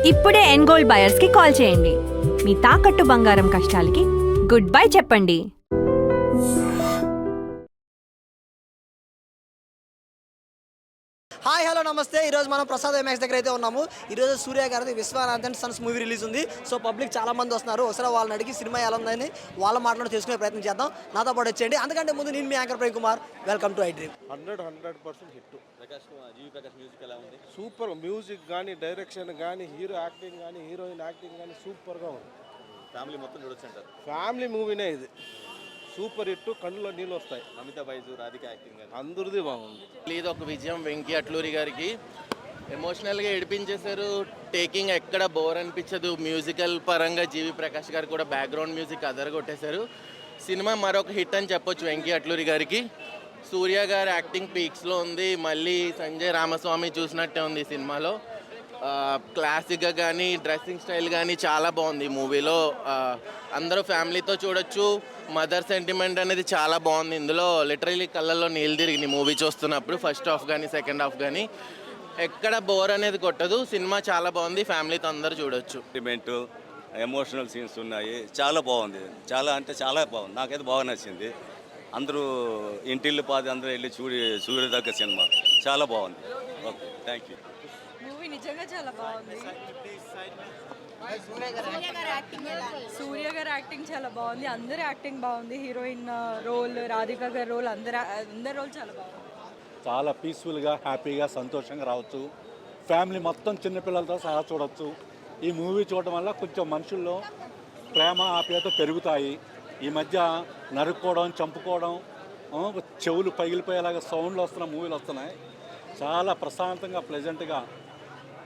ఇప్పుడే ఎన్గోల్డ్ బయర్స్ కి కాల్ చేయండి. మీ తాకట్టు బంగారం కష్టాలకి గుడ్ బై చెప్పండి. హాయ్ హలో నమస్తే. ఈరోజు మనం ప్రసాద్ ఎంఎక్స్ దగ్గర అయితే ఉన్నాము. ఈరోజు సూర్య గారిది విశ్వనాథన్ సన్స్ మూవీ రిలీజ్ ఉంది. సో పబ్లిక్ చాలా మంది వస్తున్నారు. ఒకసారి వాళ్ళని అడిగి సినిమా ఎలా ఉందని వాళ్ళ మాటలను తెలుసుకునే ప్రయత్నం చేద్దాం. నాతో పాటు వచ్చేయండి. అందుకంటే ముందు నేను మీ anchor Prem Kumar. Welcome to I dream. 100% hit. Super music కానీ, డైరెక్షన్ కానీ, హీరో యాక్టింగ్ కానీ, హీరోయిన్ యాక్టింగ్ కానీ సూపర్గా ఉంది. ఫ్యామిలీ మొత్తం చూడొచ్చు అంటారు. ఫ్యామిలీ మూవీనే ఇది. సూపర్ హిట్, కళ్ళలో నీళ్ళు వస్తాయి. అమితా బైజు, రాధిక యాక్టింగ్ అందరిది బాగుంది. ఇది ఒక విజయం వెంకీ అట్లూరి గారికి. ఎమోషనల్గా ఏడిపించేశారు. టేకింగ్ ఎక్కడ బోర్ అనిపించదు. మ్యూజికల్ పరంగా జీవి ప్రకాష్ గారు కూడా బ్యాక్గ్రౌండ్ మ్యూజిక్ అదరగొట్టేశారు. సినిమా మరొక హిట్ అని చెప్పొచ్చు వెంకీ అట్లూరి గారికి. సూర్య గారు యాక్టింగ్ పీక్స్లో ఉంది. మళ్ళీ సంజయ్ రామస్వామి చూసినట్టే ఉంది సినిమాలో. క్లాసిక్గా కానీ, డ్రెస్సింగ్ స్టైల్ కానీ చాలా బాగుంది ఈ మూవీలో. అందరూ ఫ్యామిలీతో చూడొచ్చు. మదర్ సెంటిమెంట్ అనేది చాలా బాగుంది ఇందులో. లిటరలీ కళ్ళల్లో నీళ్ళు తిరిగింది మూవీ చూస్తున్నప్పుడు. ఫస్ట్ హాఫ్ కానీ, సెకండ్ హాఫ్ కానీ ఎక్కడ బోర్ అనేది కొట్టదు. సినిమా చాలా బాగుంది. ఫ్యామిలీతో అందరూ చూడొచ్చు. సెంటిమెంట్, ఎమోషనల్ సీన్స్ ఉన్నాయి. చాలా బాగుంది. చాలా అంటే చాలా బాగుంది. నాకైతే బాగా నచ్చింది. అందరూ ఇంటిల్లు పాది అందరూ వెళ్ళి చూడదగ్గ సినిమా. చాలా బాగుంది. Okay, thank you. మూవీ నిజంగా చాలా బాగుంది. సూర్య గారి యాక్టింగ్ చాలా బాగుంది. అందరి యాక్టింగ్ బాగుంది. హీరోయిన్ రోల్, రాధిక గారి రోల్, అందరి రోల్ చాలా బాగుంది. చాలా పీస్ఫుల్గా, హ్యాపీగా, సంతోషంగా రావచ్చు. ఫ్యామిలీ మొత్తం చిన్నపిల్లలతో సహా చూడవచ్చు. ఈ మూవీ చూడడం వల్ల కొంచెం మనుషుల్లో ప్రేమ, ఆప్యాయత పెరుగుతాయి. ఈ మధ్య నరుక్కోవడం, చంపుకోవడం, చెవులు పగిలిపోయేలాగా సౌండ్లు వస్తున్న మూవీలు వస్తున్నాయి. చాలా ప్రశాంతంగా, ప్లెజెంట్గా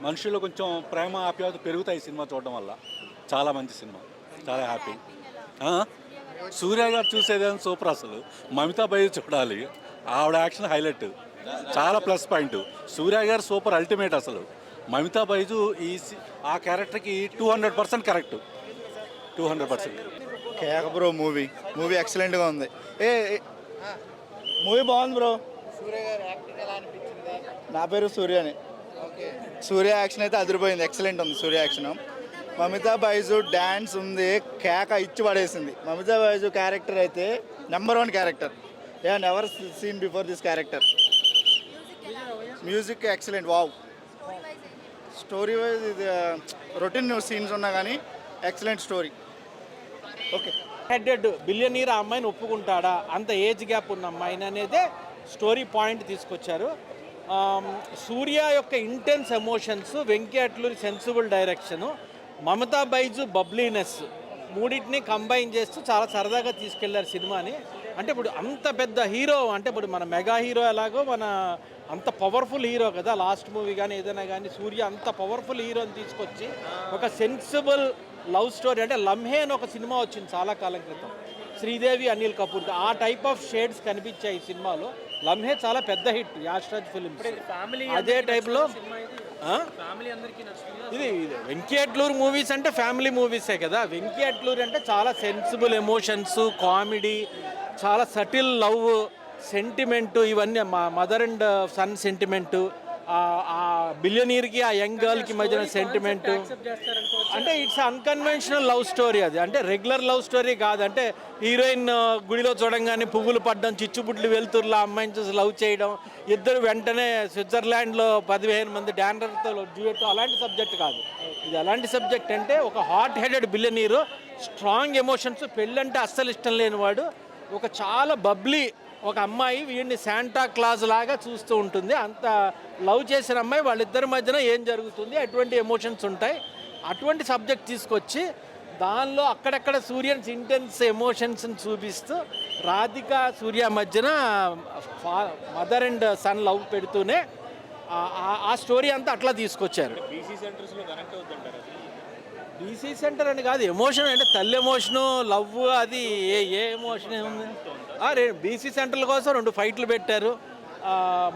మనుషుల్లో కొంచెం ప్రేమ, ఆప్యాయత పెరుగుతాయి సినిమా చూడడం వల్ల. చాలా మంచి సినిమా, చాలా హ్యాపీ. సూర్య గారు చూసేదేమో సూపర్. అసలు మమితా బైజు చూడాలి. ఆవిడ యాక్షన్ హైలైట్, చాలా ప్లస్ పాయింట్. సూర్య గారు సూపర్, అల్టిమేట్. అసలు మమితా బైజు ఆ క్యారెక్టర్కి 200% కరెక్ట్. 200%. కేక బ్రో. మూవీ ఎక్సలెంట్గా ఉంది. మూవీ బాగుంది బ్రో. సూర్య గారు యాక్టింగ్ ఎలా అనిపించింది? నా పేరు సూర్యని. సూర్య యాక్షన్ అయితే అదిరిపోయింది. ఎక్సలెంట్ ఉంది సూర్య యాక్షన్. మమితా బైజు డ్యాన్స్ ఉంది. కేక ఇచ్చి పడేసింది. మమితా బైజు క్యారెక్టర్ అయితే number 1 character. Never seen before this character. Music excellent. Wow. Story wise ఇది రొటీన్ సీన్స్ ఉన్నా కానీ excellent story. Okay. Headed billionaire ఆ అమ్మాయిని ఒప్పుకుంటాడా, అంత ఏజ్ గ్యాప్ ఉన్న అమ్మాయిని అనేదే స్టోరీ పాయింట్ తీసుకొచ్చారు. సూర్య యొక్క intense emotions, Venky Atluri sensible direction, Mamata Baiju bubbliness, మూడింటిని కంబైన్ చేస్తూ చాలా సరదాగా తీసుకెళ్లారు సినిమాని. అంటే ఇప్పుడు అంత పెద్ద హీరో, అంటే ఇప్పుడు మన మెగా హీరో ఎలాగో మన అంత పవర్ఫుల్ హీరో కదా. లాస్ట్ మూవీ కానీ ఏదైనా కానీ సూర్య అంత పవర్ఫుల్ హీరోని తీసుకొచ్చి ఒక సెన్సిబుల్ లవ్ స్టోరీ, అంటే లంహే అని ఒక సినిమా వచ్చింది చాలా కాలం క్రితం, శ్రీదేవి, అనిల్ కపూర్. ఆ టైప్ ఆఫ్ షేడ్స్ కనిపించాయి ఈ సినిమాలో. లంహే చాలా పెద్ద హిట్, యాష్రాజ్ ఫిల్మ్స్. అదే టైప్లో ఇది వెంకీ అట్లూరి మూవీస్ అంటే ఫ్యామిలీ మూవీసే కదా. వెంకీ అట్లూరి అంటే చాలా సెన్సిబుల్ ఎమోషన్స్, కామెడీ, చాలా సటిల్ లవ్, సెంటిమెంటు, ఇవన్నీ మదర్ అండ్ సన్ సెంటిమెంటు, ఆ బిలియనీర్కి ఆ యంగ్ గర్ల్కి మధ్యన సెంటిమెంటు. అంటే ఇట్స్ అన్కన్వెన్షనల్ లవ్ స్టోరీ. అది అంటే రెగ్యులర్ లవ్ స్టోరీ కాదు. అంటే హీరోయిన్ గుడిలో చూడంగానే పువ్వులు పడడం, చిచ్చుబుడ్లు వెళ్తుర్లా అమ్మాయిని చూసి లవ్ చేయడం, ఇద్దరు వెంటనే స్విట్జర్లాండ్లో 15 మంది డాన్సర్తో డ్యూయట్, అలాంటి సబ్జెక్ట్ కాదు ఇది. అలాంటి సబ్జెక్ట్ అంటే ఒక hot headed billionaire, strong emotions, పెళ్ళంటే అస్సలు ఇష్టం లేనివాడు, ఒక చాలా బబ్లీ ఒక అమ్మాయి వీడిని శాంటా క్లాజ్ లాగా చూస్తూ ఉంటుంది. అంత లవ్ చేసిన అమ్మాయి, వాళ్ళిద్దరి మధ్యన ఏం జరుగుతుంది, అటువంటి ఎమోషన్స్ ఉంటాయి. అటువంటి సబ్జెక్ట్ తీసుకొచ్చి దానిలో అక్కడక్కడ సూర్యన్స్ ఇంటెన్స్ ఎమోషన్స్ని చూపిస్తూ రాధిక సూర్య మధ్యన మదర్ అండ్ సన్ లవ్ పెడుతూనే ఆ స్టోరీ అంతా అట్లా తీసుకొచ్చారు. బీసీ సెంటర్ అని కాదు, ఎమోషన్ అంటే తల్లి ఎమోషను, లవ్, అది ఏ ఎమోషన్ ఉంది. బీసీ సెంటర్ల కోసం 2 ఫైట్లు పెట్టారు.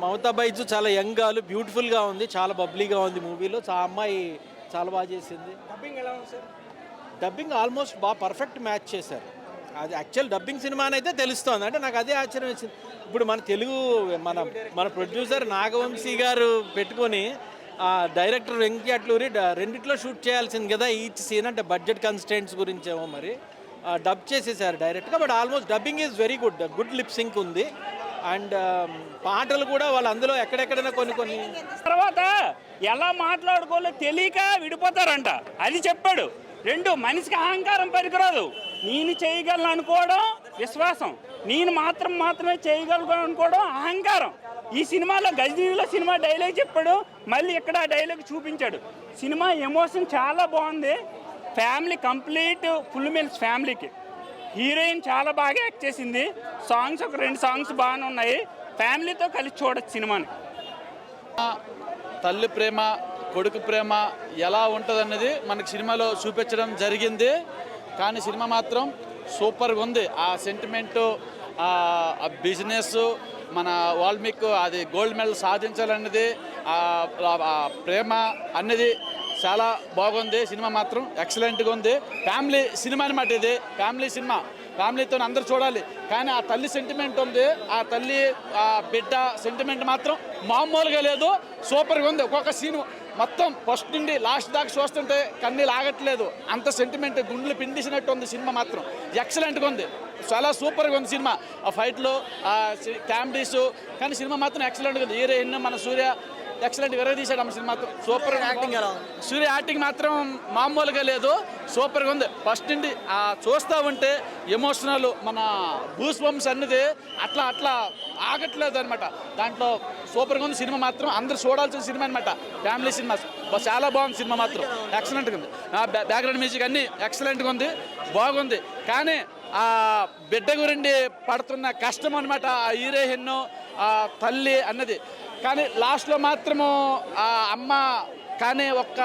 మమతా బైజు చాలా యంగాలు, బ్యూటిఫుల్గా ఉంది, చాలా బబ్లీగా ఉంది మూవీలో. ఆ అమ్మాయి చాలా బాగా చేసింది. డబ్బింగ్ ఎలా ఉంది సార్? డబ్బింగ్ ఆల్మోస్ట్ బాగా పర్ఫెక్ట్ మ్యాచ్ చేశారు. అది యాక్చువల్ డబ్బింగ్ సినిమా అని అయితే తెలుస్తోంది. అంటే నాకు అదే ఆశ్చర్యం వచ్చింది. ఇప్పుడు మన తెలుగు మన ప్రొడ్యూసర్ నాగవంశీ గారు పెట్టుకొని డైరెక్టర్ వెంకీ అట్లూరి రెండిట్లో షూట్ చేయాల్సింది కదా ఈచ్ సీన్, అంటే బడ్జెట్ కన్స్టెంట్స్ గురించేమో మరి డబ్ చేసేసారు డైరెక్ట్గా. But almost dubbing is very good lip sync ఉంది. అండ్ పాటలు కూడా వాళ్ళు అందులో ఎక్కడెక్కడైనా కొన్ని తర్వాత ఎలా మాట్లాడుకోవాలో తెలియక విడిపోతారంట, అది చెప్పాడు. రెండు, మనిషికి అహంకారం పనికిరాదు. నేను చేయగలను అనుకోవడం విశ్వాసం, నేను మాత్రమే చేయగలను అనుకోవడం అహంకారం. ఈ సినిమాలో గజనీలో సినిమా డైలాగ్ చెప్పాడు, మళ్ళీ ఇక్కడ ఆ డైలాగ్ చూపించాడు. సినిమా ఎమోషన్ చాలా బాగుంది. ఫ్యామిలీ కంప్లీట్ ఫుల్ మీల్స్ ఫ్యామిలీకి. హీరోయిన్ చాలా బాగా యాక్ట్ చేసింది. సాంగ్స్ ఒక 2 సాంగ్స్ బాగానే ఉన్నాయి. ఫ్యామిలీతో కలిసి చూడొచ్చు సినిమాని. తల్లి ప్రేమ, కొడుకు ప్రేమ ఎలా ఉంటుందన్నది మనకి సినిమాలో చూపించడం జరిగింది. కానీ సినిమా మాత్రం సూపర్గా ఉంది. ఆ సెంటిమెంటు, ఆ బిజినెస్, మన వాల్మీకి అది గోల్డ్ మెడల్ సాధించాలన్నది, ఆ ప్రేమ అన్నది చాలా బాగుంది. సినిమా మాత్రం ఎక్సలెంట్గా ఉంది. ఫ్యామిలీ సినిమా అనమాట ఇది. ఫ్యామిలీ సినిమా, ఫ్యామిలీతో అందరూ చూడాలి. కానీ ఆ తల్లి సెంటిమెంట్ ఉంది, ఆ తల్లి ఆ బిడ్డ సెంటిమెంట్ మాత్రం మామూలుగా లేదు, సూపర్గా ఉంది. ఒక్కొక్క సీను మొత్తం ఫస్ట్ నుండి లాస్ట్ దాకా చూస్తుంటే కన్నీళ్ళు ఆగట్లేదు, అంత సెంటిమెంట్ గుండెలు పిండిసినట్టు ఉంది. సినిమా మాత్రం ఎక్సలెంట్గా ఉంది, చాలా సూపర్గా ఉంది సినిమా. ఆ ఫైట్లు, ఆ కామెడీస్, కానీ సినిమా మాత్రం ఎక్సలెంట్గా ఉంది. హీరోయిన్ మన సూర్య ఎక్సలెంట్ తీశాడు అమ్మ. సినిమా మాత్రం సూపర్. సూర్య యాక్టింగ్ మాత్రం మామూలుగా లేదు, సూపర్గా ఉంది. ఫస్ట్ నుండి చూస్తూ ఉంటే ఎమోషనల్, మన బూస్ బంప్స్ అన్నది అట్లా ఆగట్లేదు అనమాట. దాంట్లో సూపర్గా ఉంది సినిమా మాత్రం. అందరూ చూడాల్సిన సినిమా అనమాట, ఫ్యామిలీ సినిమా. చాలా బాగుంది సినిమా మాత్రం, ఎక్సలెంట్గా ఉంది. బ్యాక్గ్రౌండ్ మ్యూజిక్ అన్నీ ఎక్సలెంట్గా ఉంది, బాగుంది. కానీ ఆ బిడ్డ గురించి పడుతున్న కష్టం అనమాట, ఆ హీరోయిన్, ఆ తల్లి అన్నది. కానీ లాస్ట్లో మాత్రము ఆ అమ్మ, కానీ ఒక్క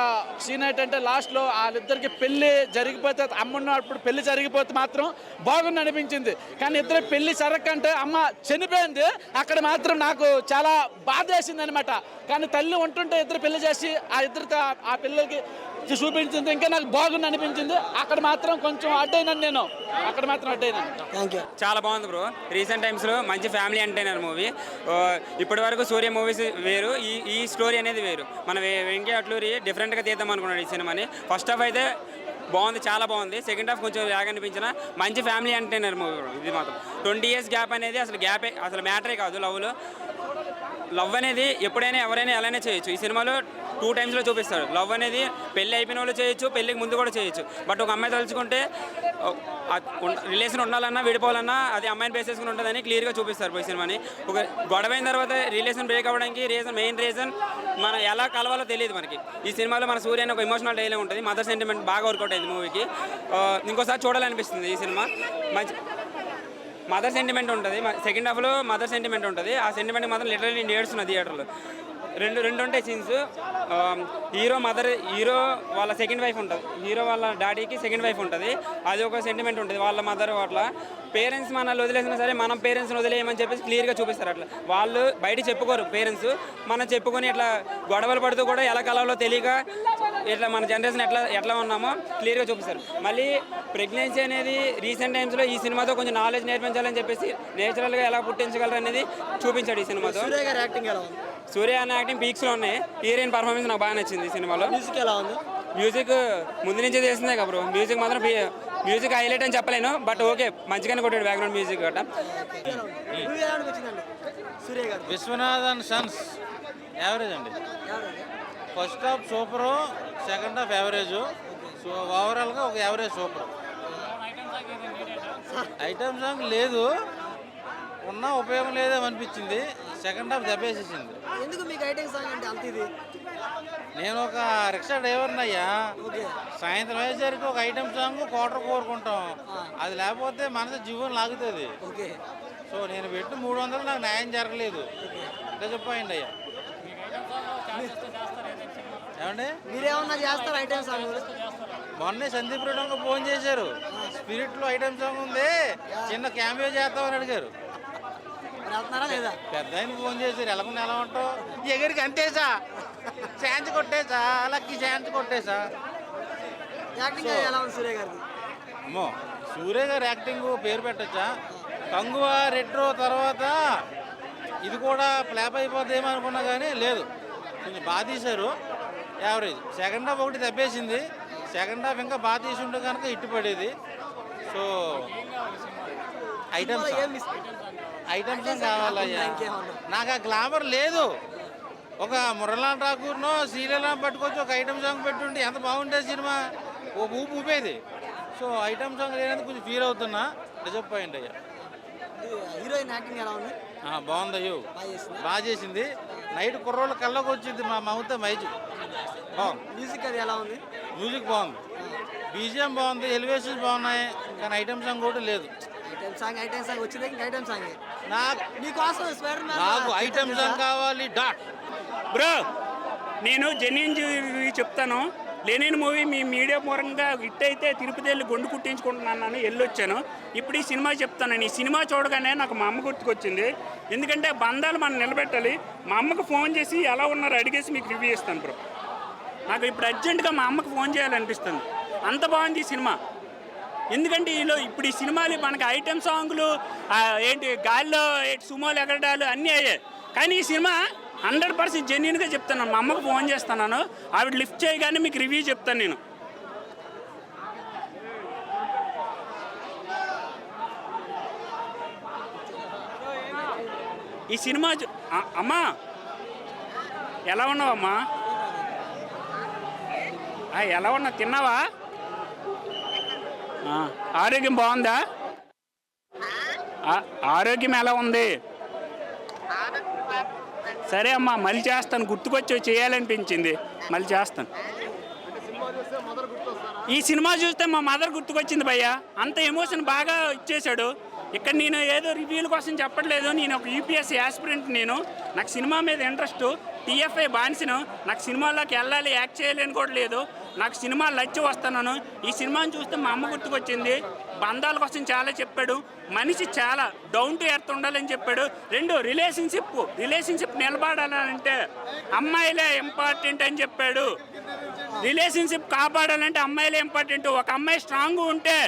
సీన్ ఏంటంటే లాస్ట్లో వాళ్ళిద్దరికి పెళ్ళి జరిగిపోతే, అమ్మ ఉన్నప్పుడు పెళ్లి జరిగిపోతే మాత్రం బాగుంది అనిపించింది. కానీ ఇద్దరు పెళ్లి జరగకంటే అమ్మ చనిపోయింది, అక్కడ మాత్రం నాకు చాలా బాధ వేసింది అనమాట. కానీ తల్లి ఉంటుంటే ఇద్దరు పెళ్లి చేసి ఆ ఇద్దరితో ఆ పిల్లలకి చూపించింది, ఇంకా నాకు బాగుంది అనిపించింది. అక్కడ మాత్రం కొంచెం అడ్డైనాను నేను, అక్కడ మాత్రం అడ్డైనాను. చాలా బాగుంది బ్రో. రీసెంట్ టైమ్స్లో మంచి ఫ్యామిలీ ఎంటర్టైనర్ మూవీ. ఇప్పటి వరకు సూర్య మూవీస్ వేరు, ఈ స్టోరీ అనేది వేరు. మన వెంకీ అట్లూరి డిఫరెంట్గా తీద్దాం అనుకున్నాడు ఈ సినిమాని. ఫస్ట్ హాఫ్ అయితే బాగుంది, చాలా బాగుంది. సెకండ్ హాఫ్ కొంచెం లాగ్ అనిపించిన మంచి ఫ్యామిలీ ఎంటర్టైనర్ మూవీ ఇది మాత్రం. 20 years గ్యాప్ అనేది అసలు గ్యాపే, అసలు మ్యాటరే కాదు. లవ్ అనేది ఎప్పుడైనా ఎవరైనా ఎలానే చేయొచ్చు. ఈ సినిమాలో 2 times చూపిస్తాడు. లవ్ అనేది పెళ్ళి అయిపోయిన వాళ్ళు చేయొచ్చు, పెళ్ళికి ముందు కూడా చేయొచ్చు. బట్ ఒక అమ్మాయి తలుచుకుంటే రిలేషన్ ఉండాలన్నా విడిపోవాలన్నా అది అమ్మాయిని బేస్ చేసుకుని ఉంటుందని క్లియర్గా చూపిస్తారు ఈ సినిమాని. ఒక గొడవైన తర్వాత రిలేషన్ బ్రేక్ అవ్వడానికి మెయిన్ రీజన్ మనం ఎలా కలవాలో తెలియదు మనకి. ఈ సినిమాలో మన సూర్య ఒక ఎమోషనల్ డైలాగ్ ఉంటుంది, మదర్ సెంటిమెంట్ బాగా వర్కౌట్ అయింది మూవీకి. ఇంకోసారి చూడాలనిపిస్తుంది ఈ సినిమా. మంచి మదర్ సెంటిమెంట్ ఉంటుంది, సెకండ్ హాఫ్లో మదర్ సెంటిమెంట్ ఉంటుంది. ఆ సెంటిమెంట్ మాత్రం లిటరల్లీ నేను ఏడుస్తున్నా థియేటర్లో. రెండు ఉంటాయి సీన్స్. హీరో వాళ్ళ సెకండ్ వైఫ్ ఉంటుంది, హీరో వాళ్ళ డాడీకి సెకండ్ వైఫ్ ఉంటుంది, అది ఒక సెంటిమెంట్ ఉంటుంది. వాళ్ళ మదర్ అట్లా పేరెంట్స్ మనల్ని వదిలేసినా సరే మనం పేరెంట్స్ని వదిలేయమని చెప్పేసి క్లియర్గా చూపిస్తారు. అట్లా వాళ్ళు బయట చెప్పుకోరు పేరెంట్స్, మనం చెప్పుకొని ఇట్లా గొడవలు పడుతూ కూడా ఎలా కలవాలో తెలియక ఇట్లా మన జనరేషన్ ఎట్లా ఉన్నామో క్లియర్గా చూపిస్తారు. మళ్ళీ ప్రెగ్నెన్సీ అనేది రీసెంట్ టైమ్స్లో ఈ సినిమాతో కొంచెం నాలెడ్జ్ నేర్పించాలని చెప్పేసి నేచురల్గా ఎలా పుట్టించగలరు అనేది చూపించాడు ఈ సినిమాతో. సూర్య అనే యాక్టింగ్ పీక్స్లో ఉన్నాయి. హీరోయిన్ పర్ఫార్మెన్స్ నాకు బాగా నచ్చింది ఈ సినిమాలో. మ్యూజిక్ ఎలా ఉంది? మ్యూజిక్ ముందు నుంచి తెలిసిందే కదా బ్రో. మ్యూజిక్ మాత్రం మ్యూజిక్ హైలైట్ అని చెప్పలేను, బట్ ఓకే మంచిగానే కొట్టాడు బ్యాక్గ్రౌండ్ మ్యూజిక్ గట్రా. విశ్వనాథన్ సన్స్ యావరేజ్ అండి. First half super, second half average. So ఓవరాల్గా ఒక యావరేజ్ సూపర్. ఐటమ్ సాంగ్ లేదు, ఉన్నా ఉపయోగం లేదేమనిపించింది. Second half దెబ్బేసేసింది. ఎందుకు మీకు ఐటెం సాంగ్ అంటే అంత ఇది? నేను ఒక రిక్షా డ్రైవర్ని అయ్యా. సాయంత్రం అయ్యేసరికి ఒక ఐటమ్ సాంగ్ క్వార్టర్ కోరుకుంటాం, అది లేకపోతే మనసు జీవనం లాగుతుంది. సో నేను పెట్టి 300 నాకు న్యాయం జరగలేదు. ఇంకా చెప్పండి అయ్యా. ఏమండి మీరేమన్నా చేస్తారు ఐటెం సాంగ్? మొన్నే సందీప్ రెడ్డి ఫోన్ చేశారు, స్పిరిట్లో ఐటమ్ సాంగ్ ఉంది, చిన్న క్యామియో చేస్తామని అడిగారు. పెద్ద ఆయన ఫోన్ చేశారు, ఎలా ఉంటావు ఎగరికి అంతేసా, ఛాన్స్ కొట్టేసా, లక్కీ ఛాన్స్ కొట్టేసా. అమ్మో సూర్య గారి యాక్టింగ్ పేరు పెట్టచ్చా. కంగువా రెట్రో తర్వాత ఇది కూడా ఫ్లాప్ అయిపోద్దేమో అనుకున్నా కానీ లేదు, కొంచెం బాగా తీశారు, యావరేజ్. సెకండ్ హాఫ్ ఒకటి దెబ్బేసింది, సెకండ్ హాఫ్ ఇంకా బాగా తీసి ఉంటే కనుక ఇట్టు పడేది. సో ఐటమ్స్ కావాలయ్యా. నాకు ఆ గ్లామర్ లేదు. ఒక మురళీలాల్ ఠాకూర్నో సీరియల్ పట్టుకొచ్చి ఒక ఐటమ్ సాంగ్ పెట్టుంటే ఎంత బాగుండేది సినిమా, ఒక ఊపు ఊపేది. సో ఐటమ్ సాంగ్ లేనందుకు కొంచెం ఫీల్ అవుతున్నా, డిసప్పాయింట్ అయ్యా. హీరోయిన్ యాక్టింగ్ ఎలా ఉంది? బాగుంది అయ్యో, బాగా చేసింది. నైట్ కుర్రోళ్ళ కళ్ళకు వచ్చింది మా మమత మైజు. బాగుంది. మ్యూజిక్ అది ఎలా ఉంది? మ్యూజిక్ బాగుంది, బీజిఎం బాగుంది, ఎలివేషన్స్ బాగున్నాయి, కానీ ఐటమ్ సాంగ్ కూడా లేదు. ఐటమ్ సాంగ్ వచ్చింది, ఇంకా ఐటమ్ సాంగ్. మీకోసం నాకు ఐటమ్ సాంగ్ కావాలి డాట్. బ్రో నేను జెన్యున్ చెప్తాను, లెనిన్ మూవీ మీ మీడియా మూలంగా హిట్ అయితే తిరుపతి వెళ్ళి గుండు కుట్టించుకుంటున్నాను, వెళ్ళొచ్చాను. ఇప్పుడు ఈ సినిమా చెప్తాను. ఈ సినిమా చూడగానే నాకు మా అమ్మ గుర్తుకొచ్చింది. ఎందుకంటే బంధాలు మనం నిలబెట్టాలి. మా అమ్మకు ఫోన్ చేసి ఎలా ఉన్నారో అడిగేసి మీకు రివ్యూ ఇస్తాను బ్రో. నాకు ఇప్పుడు అర్జెంటుగా మా అమ్మకు ఫోన్ చేయాలనిపిస్తుంది, అంత బాగుంది ఈ సినిమా. ఎందుకంటే ఇప్పుడు ఈ సినిమాలు మనకి ఐటెం సాంగ్లు ఏంటి గాలిలో సుమోలు ఎగరడాలు అన్నీ అయ్యాయి. కానీ ఈ సినిమా 100% జెన్యున్గా చెప్తాను. మా అమ్మకు ఫోన్ చేస్తున్నాను, ఆవిడ లిఫ్ట్ చేయగానే మీకు రివ్యూ చెప్తాను నేను. ఈ సినిమా అమ్మా ఎలా ఉన్నావమ్మా? ఎలా ఉన్నా, తిన్నావా? ఆరోగ్యం బాగుందా? ఆరోగ్యం ఎలా ఉంది? సరే అమ్మా, మళ్ళీ చేస్తాను. గుర్తుకొచ్చి చేయాలనిపించింది, మళ్ళీ చేస్తాను. ఈ సినిమా చూస్తే మా మదర్ గుర్తుకొచ్చింది భయ్య. అంత ఎమోషన్ బాగా ఇచ్చేశాడు. ఇక్కడ నేను ఏదో రివ్యూల కోసం చెప్పట్లేదు, నేను ఒక యూపీఎస్సీ యాస్పిరెంట్. నాకు సినిమా మీద ఇంట్రెస్ట్, టీఎఫ్ఐ బానిసను. నాకు సినిమాల్లోకి వెళ్ళాలి, యాక్ట్ చేయాలని కూడా లేదు. నాకు సినిమాలు నచ్చి వస్తున్నాను. ఈ సినిమాని చూస్తే మా అమ్మ గుర్తుకొచ్చింది. బంధాల కోసం చాలా చెప్పాడు, మనిషి చాలా డౌన్ టు ఎర్త్ ఉండాలని చెప్పాడు. 2 రిలేషన్షిప్ నిలబడాలంటే అమ్మాయిలే ఇంపార్టెంట్ అని చెప్పాడు. రిలేషన్షిప్ కాపాడాలంటే అమ్మాయిలే ఇంపార్టెంట్. ఒక అమ్మాయి స్ట్రాంగ్ ఉంటే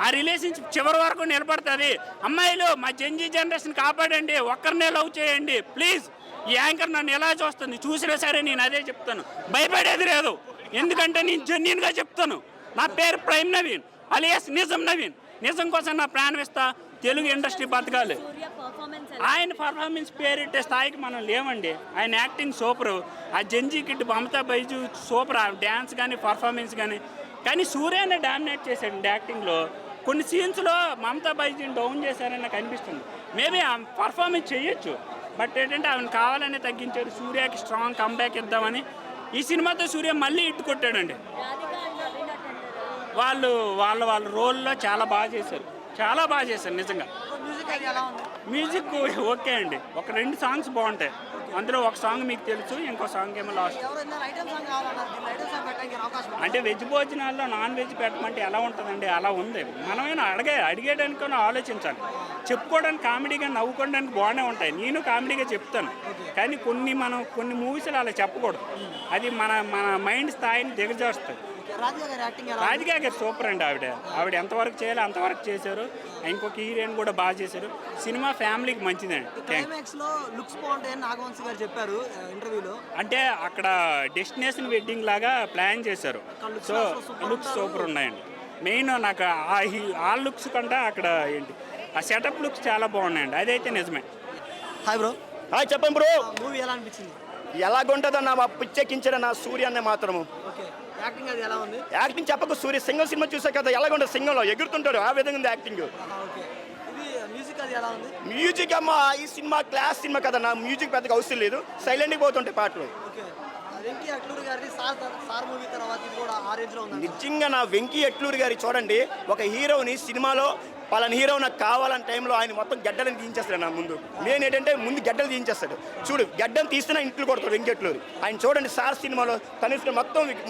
ఆ రిలేషన్షిప్ చివరి వరకు నిలబడుతుంది. అమ్మాయిలు మా జనరేషన్ కాపాడండి, ఒక్కరినే లవ్ చేయండి ప్లీజ్. ఈ యాంకర్ నన్ను ఎలా చూస్తుంది, చూసినా సరే నేను అదే చెప్తాను, భయపడేది లేదు. ఎందుకంటే నేను జెన్యున్గా చెప్తాను. నా పేరు ప్రైమ్ నవీన్ అలియాస్ నిజం నవీన్. నిజం కోసం నా ప్రాణం ఇస్తా. తెలుగు ఇండస్ట్రీ బతకాలి. ఆయన పర్ఫార్మెన్స్ పేరిట్టే స్థాయికి మనం లేవండి. ఆయన యాక్టింగ్ సూపరు. ఆ జంజీ కిడ్ మమతా బైజు సూపర్, ఆ డ్యాన్స్ కానీ పర్ఫార్మెన్స్ కానీ. కానీ సూర్యనే డామినేట్ చేశాడండి యాక్టింగ్లో. కొన్ని సీన్స్లో మమతా బైజుని డౌన్ చేశారని నాకు అనిపిస్తుంది. మేబీ ఆ పర్ఫార్మెన్స్ చేయొచ్చు, బట్ ఏంటంటే ఆమెను కావాలనే తగ్గించారు. సూర్యకి స్ట్రాంగ్ కంబ్యాక్ ఇద్దామని ఈ సినిమాతో సూర్య మళ్ళీ ఇట్టు కొట్టాడండి. వాళ్ళ రోల్లో చాలా బాగా చేశారు నిజంగా. మ్యూజిక్ ఓకే అండి. ఒక 2 సాంగ్స్ బాగుంటాయి, అందులో ఒక సాంగ్ మీకు తెలుసు, ఇంకో సాంగ్ ఏమో లాస్ట్. అంటే వెజ్ భోజనాల్లో నాన్ వెజ్ పెట్టమంటే ఎలా ఉంటుందండి? అలా ఉంది. మనమైనా అడిగేయడానికి ఆలోచించాలి. చెప్పుకోవడానికి కామెడీగా నవ్వుకోవడానికి బాగానే ఉంటాయి, నేను కామెడీగా చెప్తాను. కానీ కొన్ని మూవీస్లో అలా చెప్పకూడదు. అది మన మైండ్ స్థాయిని దిగజారుస్తుంది. రాధికా గారు సూపర్ అండి. ఆవిడ ఎంతవరకు చేయాలో అంతవరకు చేశారు. ఇంకొక హీరోయిన్ కూడా బాగా చేశారు. సినిమా ఫ్యామిలీకి మంచిదండి. అంటే అక్కడ డెస్టినేషన్ వెడ్డింగ్ లాగా ప్లాన్ చేశారు. సో లుక్స్ సూపర్ ఉన్నాయండి. మెయిన్ నాకు ఆ లుక్స్ కంటే అక్కడ ఏంటి ఆ సెటప్ లుక్స్ చాలా బాగున్నాయండి. అదైతే నిజమే. Hi bro. హాయ్ చెప్పండి బ్రో. మూవీ ఎలా అనిపించింది? ఎలాగుంటుందన్న పిచ్చెక్కించిన నా సూర్యాన్ని మాత్రము. యాక్టింగ్ అది ఎలా ఉంది? యాక్టింగ్ చెప్పక సూర్య సింగల్ సినిమా చూసా కదా, ఎలాగుంటుంది సింగంలో ఎగురుతుంటాడు, ఆ విధంగా ఉంది యాక్టింగ్. మ్యూజిక్ అది ఎలా ఉంది? మ్యూజిక్ అమ్మ ఈ సినిమా క్లాస్ సినిమా కదా, నా మ్యూజిక్ పెద్దగా అవసరం లేదు, సైలెంట్గా పోతుంటాయి పాటలు. నిజంగా నా వెంకీ అట్లూరి గారి చూడండి, ఒక హీరోని సినిమాలో పలానా హీరో నాకు కావాలని టైంలో ఆయన మొత్తం గడ్డలను తీయించేస్తాడు నా ముందు. నేను ఏంటంటే ముందు గడ్డలు తీయించేస్తాడు. చూడు గడ్డను తీస్తున్నా ఇంట్లో కొడతాడు వెంకీ అట్లూరి. ఆయన చూడండి సార్ సినిమాలో తనుష్క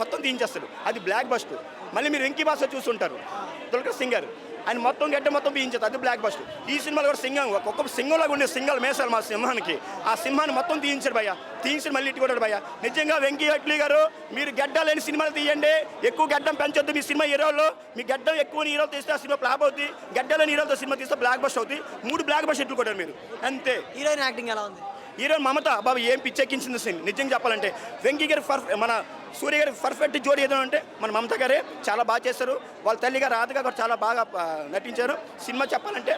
మొత్తం తీయించేస్తాడు, అది బ్లాక్ బస్ట్. మళ్ళీ మీరు వెంకీ భాష చూస్తుంటారు, దుల్కర్ సింగర్ ఆయన మొత్తం గడ్డ మొత్తం తీయించేది, అది బ్లాక్ బస్ట్. ఈ సినిమాలో కూడా సింగం ఒక్కొక్క సింగంలాగా ఉండే సింగల్ మేసాలు మా సింహానికి, ఆ సింహాన్ని మొత్తం తీయించాడు భయ్య. తీయించి మళ్ళీ ఇటు కొట్టాడు భయ్య. నిజంగా వెంకీ అట్లీ గారు మీరు గడ్డ లేని సినిమాలు తీయండి, ఎక్కువ గడ్డం పెంచొద్దు మీ సినిమా హీరోల్లో. మీ గడ్డం ఎక్కువ హీరోలు తీస్తే ఆ సినిమా ఫ్లాప్ అవుతుంది, గడ్డ లేని హీరోలతో సినిమా తీస్తే బ్లాక్ బస్ట్ అవుతుంది. 3 బ్లాక్ బస్ట్ ఇట్లు కొట్టారు మీరు అంతే. హీరోయిన్ యాక్టింగ్ ఎలా ఉంది? హీరోయిన్ మమత బాబు ఏం పిచ్చెక్కించింది సీన్ నిజంగా చెప్పాలంటే. వెంకీ గారి మన సూర్య గారి పర్ఫెక్ట్ జోడి ఏదో అంటే మన మమత గారే చాలా బాగా చేస్తారు. వాళ్ళ తల్లి గారు రాధిక గారు చాలా బాగా నటించారు. సినిమా చెప్పాలంటే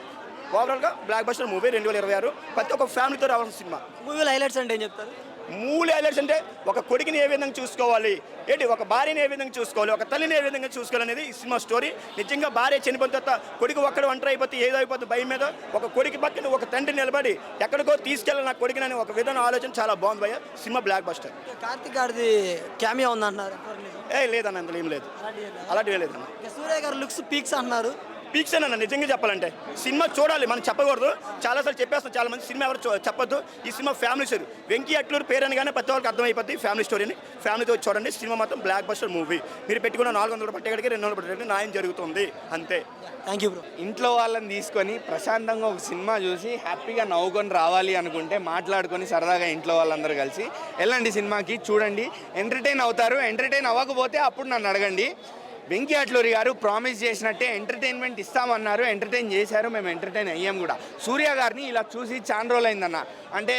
ఓవరాల్గా బ్లాక్ బస్టర్ మూవీ 2026 ప్రతి ఒక్క ఫ్యామిలీతో రావాల్సిన సినిమా. మూవీలో హైలైట్స్ అంటే ఏం చెప్తారు? మూడు హైలైట్స్ అంటే ఒక కొడుకుని ఏ విధంగా చూసుకోవాలి, ఏంటి ఒక భార్యని ఏ విధంగా చూసుకోవాలి, ఒక తల్లిని ఏ విధంగా చూసుకోవాలి అనేది ఈ సినిమా స్టోరీ. నిజంగా భార్య చనిపోయిన తర్వాత కొడుకు ఒక్కడు ఒంటరి అయిపోతే ఏదో అయిపోతే భయం మీద ఒక కొడుకు పక్కన ఒక తండ్రి నిలబడి ఎక్కడికో తీసుకెళ్ళాలి నా కొడుకునని ఒక విధానం ఆలోచన చాలా బాగుంది భయ్య. Cinema block buster. కార్తిక్ గారిది క్యామియా ఉందంటున్నారు. లేదన్న అందులో ఏం లేదు, అలాంటివి లేదన్న. సూర్య గారు లుక్స్ పీక్స్ అంటున్నారు. పీక్స్ అన్న నిజంగా చెప్పాలంటే సినిమా చూడాలి, మనం చెప్పకూడదు. చాలాసార్లు చెప్పేస్తాం చాలా మంది, సినిమా ఎవరు చెప్పొద్దు. ఈ cinema family story. Venky Atluri పేరు అనగానే ప్రతి వాళ్ళకి అర్థమైపోద్ది ఫ్యామిలీ స్టోరీ అని. ఫ్యామిలీతో చూడండి, సినిమా మాత్రం బ్లాక్ బస్టర్ మూవీ. మీరు పెట్టుకున్న 400 పట్టేగడికి 200 పట్టేగడికి న్యాయం జరుగుతుంది అంతే. Thank you bro. ఇంట్లో వాళ్ళని తీసుకొని ప్రశాంతంగా ఒక సినిమా చూసి హ్యాపీగా నవ్వుకొని రావాలి అనుకుంటే మాట్లాడుకొని సరదాగా ఇంట్లో వాళ్ళందరూ కలిసి వెళ్ళండి సినిమాకి, చూడండి, ఎంటర్టైన్ అవుతారు. ఎంటర్టైన్ అవ్వకపోతే అప్పుడు నన్ను అడగండి. వెంకీ అట్లూరి గారు ప్రామిస్ చేసినట్టే ఎంటర్టైన్మెంట్ ఇస్తామన్నారు, ఎంటర్టైన్ చేశారు, మేము ఎంటర్టైన్ అయ్యాం కూడా. సూర్య గారిని ఇలా చూసి చాలా రోజులైందన్న. అంటే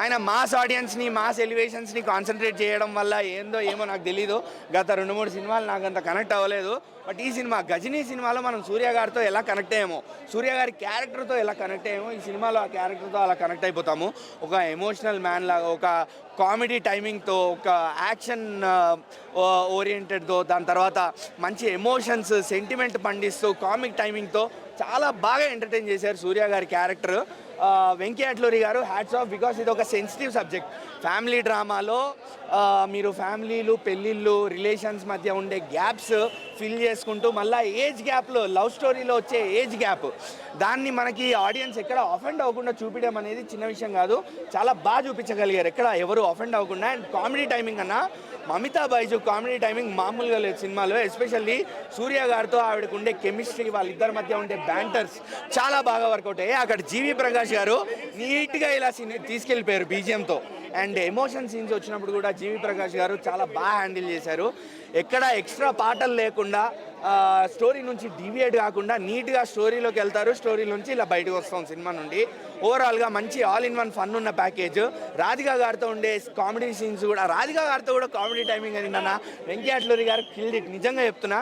ఆయన మాస్ ఆడియన్స్ని, మాస్ ఎలివేషన్స్ని కాన్సన్ట్రేట్ చేయడం వల్ల ఏందో ఏమో నాకు తెలీదు. గత 2-3 సినిమాలు నాకు అంత కనెక్ట్ అవ్వలేదు. బట్ ఈ సినిమా గజనీ సినిమాలో మనం సూర్య గారితో ఎలా కనెక్ట్ అయ్యామో, సూర్య గారి క్యారెక్టర్తో ఎలా కనెక్ట్ అయ్యామో ఈ సినిమాలో ఆ క్యారెక్టర్తో అలా కనెక్ట్ అయిపోతాము. ఒక ఎమోషనల్ మ్యాన్ లాగా, ఒక కామెడీ టైమింగ్తో, ఒక యాక్షన్ ఓరియంటెడ్తో, దాని తర్వాత మంచి ఎమోషన్స్ సెంటిమెంట్ పండిస్తూ కామిక్ టైమింగ్తో చాలా బాగా ఎంటర్టైన్ చేశారు సూర్య గారి క్యారెక్టర్. వెంకీ అట్లూరి గారు హ్యాట్స్ ఆఫ్, బికాస్ ఇది ఒక సెన్సిటివ్ సబ్జెక్ట్. ఫ్యామిలీ డ్రామాలో మీరు ఫ్యామిలీలు, పెళ్ళిళ్ళు, రిలేషన్స్ మధ్య ఉండే గ్యాప్స్ ఫిల్ చేసుకుంటూ మళ్ళీ ఏజ్ గ్యాప్లో, లవ్ స్టోరీలో వచ్చే ఏజ్ గ్యాప్, దాన్ని మనకి ఆడియన్స్ ఎక్కడ అఫెండ్ అవ్వకుండా చూపించడం అనేది చిన్న విషయం కాదు. చాలా బాగా చూపించగలిగారు, ఎక్కడ ఎవరు అఫెండ్ అవ్వకుండా. అండ్ కామెడీ టైమింగ్ అన్న, మమితా బైజు కామెడీ టైమింగ్ మామూలుగా లేదు సినిమాలో. ఎస్పెషల్లీ సూర్య గారితో ఆవిడకు ఉండే కెమిస్ట్రీ, వాళ్ళిద్దరి మధ్య ఉండే బ్యాంటర్స్ చాలా బాగా వర్కౌట్ అయ్యాయి. అక్కడ జీవి ప్రకాష్ గారు నీట్గా ఇలా తీసుకెళ్ళిపోయారు బీజిఎంతో. అండ్ ఎమోషన్ సీన్స్ వచ్చినప్పుడు కూడా జీవి ప్రకాష్ గారు చాలా బాగా హ్యాండిల్ చేశారు. ఎక్కడ ఎక్స్ట్రా పాటలు లేకుండా, స్టోరీ నుంచి డీవియేట్ కాకుండా నీట్గా స్టోరీలోకి వెళ్తారు. స్టోరీ నుంచి ఇలా బయటకు వస్తాం సినిమా నుండి. ఓవరాల్గా మంచి ఆల్ ఇన్ వన్ ఫన్ ఉన్న ప్యాకేజ్. రాధిక గారితో ఉండే కామెడీ సీన్స్ కూడా, రాధిక గారితో కూడా కామెడీ టైమింగ్ అయిందన్న. వెంకీ అట్లూరి గారు కిల్డ్ ఇట్, నిజంగా చెప్తున్నా.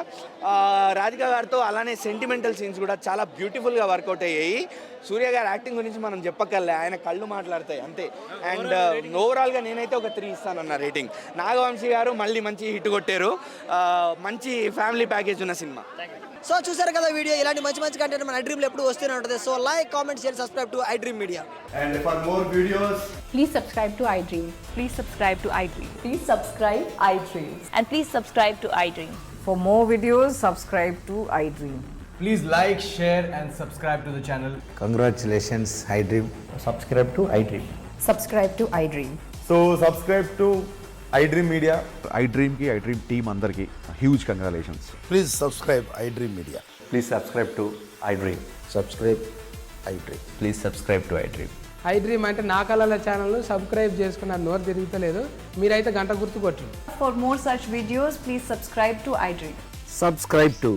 రాధిక గారితో అలానే సెంటిమెంటల్ సీన్స్ కూడా చాలా బ్యూటిఫుల్గా వర్కౌట్ అయ్యాయి. సూర్య గారి యాక్టింగ్ గురించి మనం చెప్పక్కర్లే, ఆయన కళ్ళు మాట్లాడతాయి అంతే. అండ్ ఓవరాల్గా నేనైతే ఒక 3 ఇస్తానన్న రేటింగ్. నాగవంశీ గారు మళ్ళీ మంచి హిట్ కొట్టారు. మంచి ఫ్యామిలీ ప్యాకేజ్ ఉన్న సినిమా. సో చూసారు కదా వీడియో. ఇలాంటి మంచి మంచి కంటెంట్ మన iDream లో ఎప్పుడు వస్తూనే ఉంటుంది. So like, comment, share, subscribe to iDream Media. And for more videos, Please subscribe to iDream. Please subscribe to iDream. Please subscribe iDream. And please subscribe to iDream. For more videos, subscribe to iDream. Please like, share and subscribe to the channel. Congratulations, iDream. Subscribe to iDream. Subscribe to iDream. So subscribe to iDream Media. iDream ki, iDream team andarki huge congratulations. Please subscribe iDream Media. Please subscribe to iDream. Subscribe iDream. Please subscribe to iDream. iDream అంటే నా కళల channel subscribe చేసుకున్న నోరు తిరుగుతలేదు. మీరైతే గంట గుర్తు కొట్టండి. For more such videos, please subscribe to iDream. Subscribe to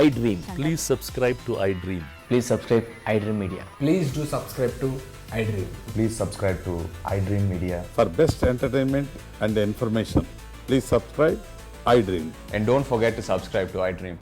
iDream. Please subscribe to iDream. Please subscribe iDream Media. Please do subscribe to iDream. Please subscribe to iDream Media. For best entertainment and information, please subscribe iDream. And don't forget to subscribe to iDream.